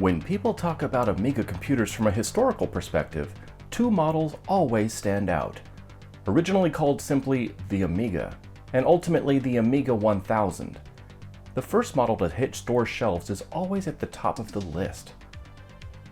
When people talk about Amiga computers from a historical perspective, two models always stand out. Originally called simply the Amiga, and ultimately the Amiga 1000. The first model to hit store shelves is always at the top of the list.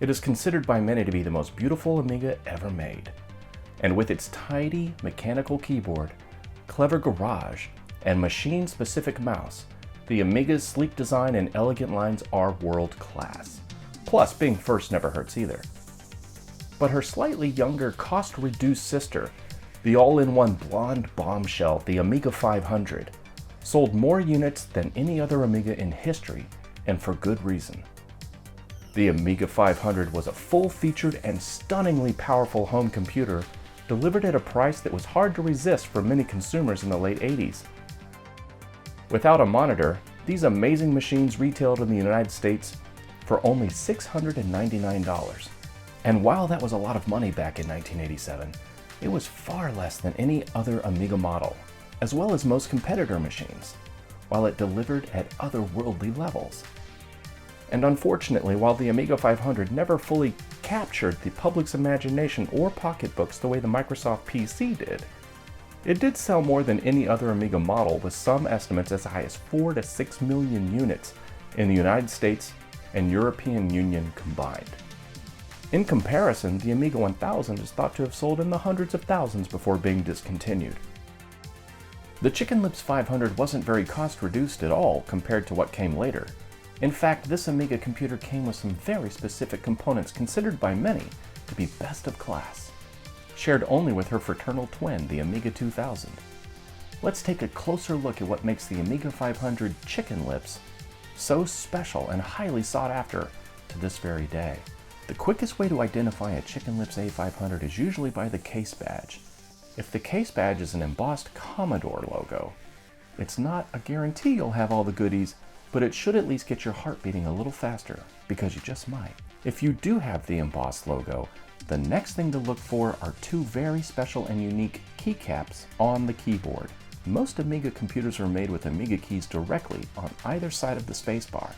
It is considered by many to be the most beautiful Amiga ever made. And with its tidy mechanical keyboard, clever garage, and machine-specific mouse, the Amiga's sleek design and elegant lines are world-class. Plus, being first never hurts either. But her slightly younger, cost-reduced sister, the all-in-one blonde bombshell, the Amiga 500, sold more units than any other Amiga in history, and for good reason. The Amiga 500 was a full-featured and stunningly powerful home computer delivered at a price that was hard to resist for many consumers in the late 80s. Without a monitor, these amazing machines retailed in the United States for only $699. And while that was a lot of money back in 1987, it was far less than any other Amiga model, as well as most competitor machines, while it delivered at otherworldly levels. And unfortunately, while the Amiga 500 never fully captured the public's imagination or pocketbooks the way the Microsoft PC did, it did sell more than any other Amiga model, with some estimates as high as 4 to 6 million units in the United States and European Union combined. In comparison, the Amiga 1000 is thought to have sold in the hundreds of thousands before being discontinued. The Chicken Lips 500 wasn't very cost-reduced at all compared to what came later. In fact, this Amiga computer came with some very specific components considered by many to be best of class, shared only with her fraternal twin, the Amiga 2000. Let's take a closer look at what makes the Amiga 500 Chicken Lips so special and highly sought after to this very day. The quickest way to identify a Chicken Lips A500 is usually by the case badge. If the case badge is an embossed Commodore logo, it's not a guarantee you'll have all the goodies, but it should at least get your heart beating a little faster, because you just might. If you do have the embossed logo, the next thing to look for are two very special and unique keycaps on the keyboard. Most Amiga computers are made with Amiga keys directly on either side of the spacebar.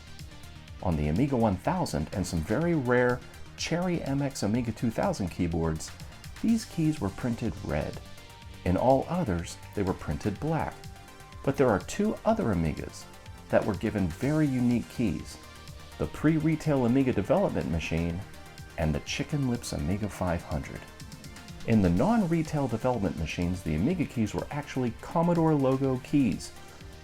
On the Amiga 1000 and some very rare Cherry MX Amiga 2000 keyboards, these keys were printed red. In all others, they were printed black. But there are two other Amigas that were given very unique keys: the pre-retail Amiga development machine and the Chicken Lips Amiga 500. In the non-retail development machines, the Amiga keys were actually Commodore logo keys,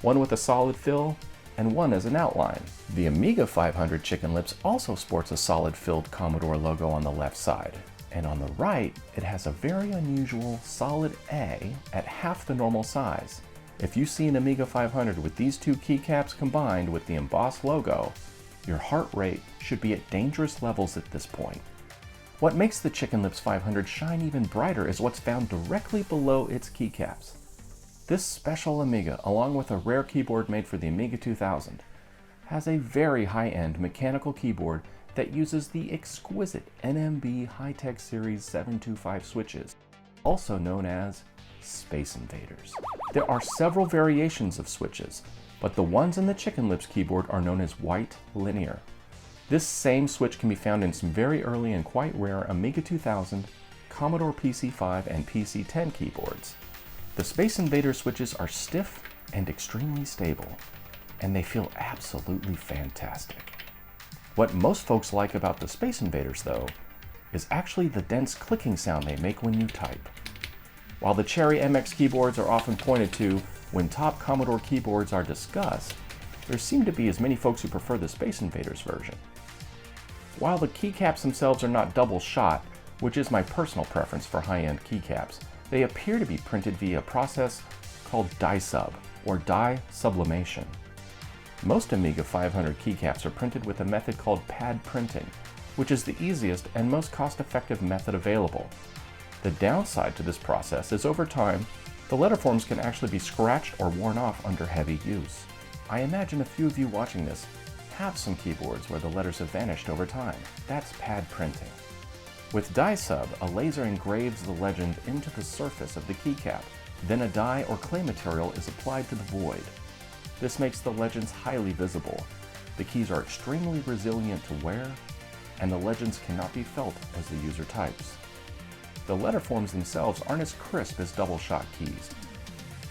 one with a solid fill and one as an outline. The Amiga 500 Chicken Lips also sports a solid filled Commodore logo on the left side, and on the right it has a very unusual solid A at half the normal size. If you see an Amiga 500 with these two keycaps combined with the embossed logo, your heart rate should be at dangerous levels at this point. What makes the Chicken Lips 500 shine even brighter is what's found directly below its keycaps. This special Amiga, along with a rare keyboard made for the Amiga 2000, has a very high-end mechanical keyboard that uses the exquisite NMB High-Tech Series 725 switches, also known as Space Invaders. There are several variations of switches, but the ones in the Chicken Lips keyboard are known as white linear. This same switch can be found in some very early and quite rare Amiga 2000, Commodore PC5, and PC10 keyboards. The Space Invader switches are stiff and extremely stable, and they feel absolutely fantastic. What most folks like about the Space Invaders, though, is actually the dense clicking sound they make when you type. While the Cherry MX keyboards are often pointed to when top Commodore keyboards are discussed, there seem to be as many folks who prefer the Space Invaders version. While the keycaps themselves are not double shot, which is my personal preference for high-end keycaps, they appear to be printed via a process called die sub, or die sublimation. Most Amiga 500 keycaps are printed with a method called pad printing, which is the easiest and most cost-effective method available. The downside to this process is over time, the letterforms can actually be scratched or worn off under heavy use. I imagine a few of you watching this have some keyboards where the letters have vanished over time. That's pad printing. With die sub, a laser engraves the legend into the surface of the keycap. Then a dye or clay material is applied to the void. This makes the legends highly visible. The keys are extremely resilient to wear and the legends cannot be felt as the user types. The letterforms themselves aren't as crisp as double-shot keys,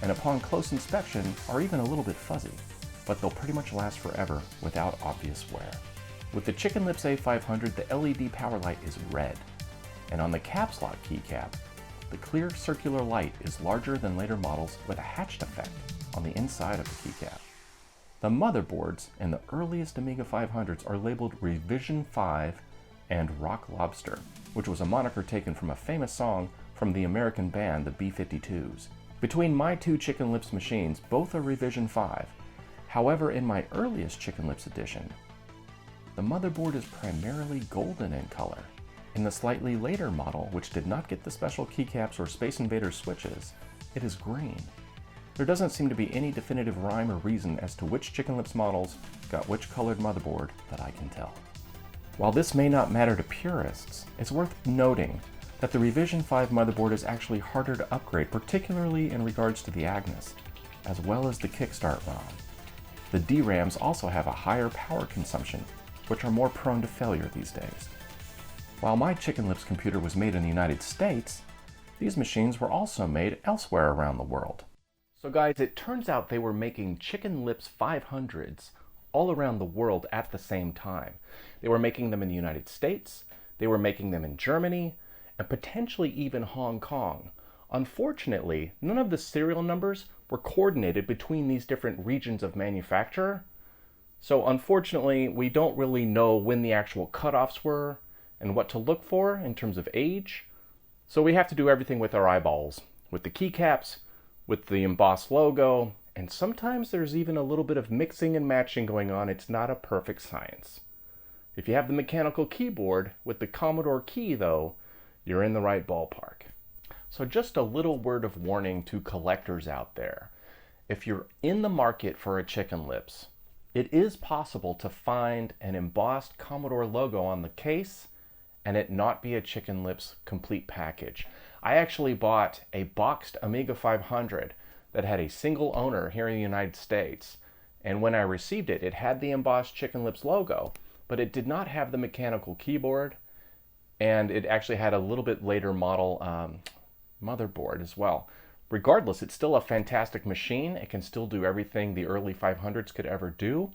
and upon close inspection are even a little bit fuzzy, but they'll pretty much last forever without obvious wear. With the Chicken Lips A500, the LED power light is red, and on the caps lock keycap, the clear circular light is larger than later models with a hatched effect on the inside of the keycap. The motherboards in the earliest Amiga 500s are labeled Revision 5 and Rock Lobster, which was a moniker taken from a famous song from the American band the B-52s. Between my two Chicken Lips machines, both are Revision 5. However, in my earliest Chicken Lips edition, the motherboard is primarily golden in color. In the slightly later model, which did not get the special keycaps or Space Invader switches, it is green. There doesn't seem to be any definitive rhyme or reason as to which Chicken Lips models got which colored motherboard that I can tell. While this may not matter to purists, it's worth noting that the Revision 5 motherboard is actually harder to upgrade, particularly in regards to the Agnes, as well as the Kickstart ROM. The DRAMs also have a higher power consumption, which are more prone to failure these days. While my Chicken Lips computer was made in the United States, these machines were also made elsewhere around the world. So guys, it turns out they were making Chicken Lips 500s all around the world at the same time. They were making them in the United States, they were making them in Germany, and potentially even Hong Kong. Unfortunately, none of the serial numbers were coordinated between these different regions of manufacture. So unfortunately, we don't really know when the actual cutoffs were and what to look for in terms of age. So we have to do everything with our eyeballs, with the keycaps, with the embossed logo, and sometimes there's even a little bit of mixing and matching going on. It's not a perfect science. If you have the mechanical keyboard with the Commodore key though, you're in the right ballpark. So just a little word of warning to collectors out there. If you're in the market for a Chicken Lips, it is possible to find an embossed Commodore logo on the case and it not be a Chicken Lips complete package. I actually bought a boxed Amiga 500 that had a single owner here in the United States, and when I received it, it had the embossed Chicken Lips logo, but it did not have the mechanical keyboard, and it actually had a little bit later model motherboard as well. Regardless, it's still a fantastic machine. It can still do everything the early 500s could ever do.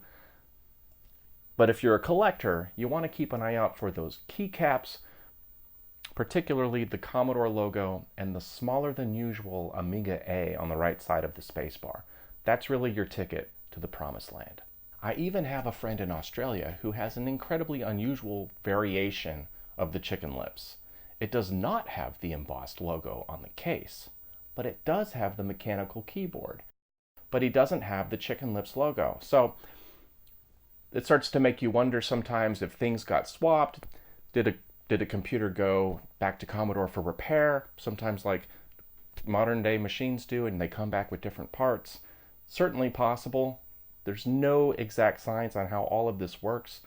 But if you're a collector, you want to keep an eye out for those keycaps, particularly the Commodore logo and the smaller than usual Amiga A on the right side of the spacebar. That's really your ticket to the promised land. I even have a friend in Australia who has an incredibly unusual variation of the Chicken Lips. It does not have the embossed logo on the case, but it does have the mechanical keyboard. But he doesn't have the Chicken Lips logo. So it starts to make you wonder sometimes if things got swapped. Did a computer go back to Commodore for repair? Sometimes like modern day machines do, and they come back with different parts. Certainly possible. There's no exact science on how all of this works.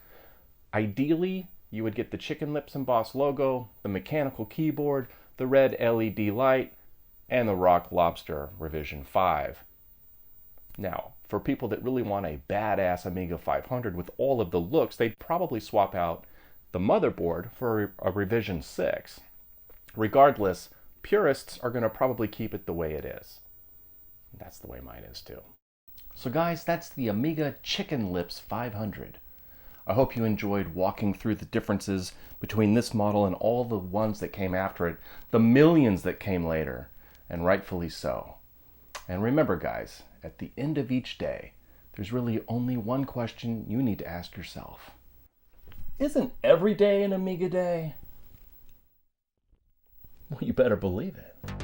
Ideally, you would get the Chicken Lips embossed logo, the mechanical keyboard, the red LED light, and the Rock Lobster Revision 5. Now, for people that really want a badass Amiga 500 with all of the looks, they'd probably swap out the motherboard for a Revision 6. Regardless, purists are going to probably keep it the way it is. That's the way mine is too. So guys, that's the Amiga Chicken Lips 500. I hope you enjoyed walking through the differences between this model and all the ones that came after it, the millions that came later, and rightfully so. And remember guys, at the end of each day, there's really only one question you need to ask yourself. Isn't every day an Amiga day? Well, you better believe it.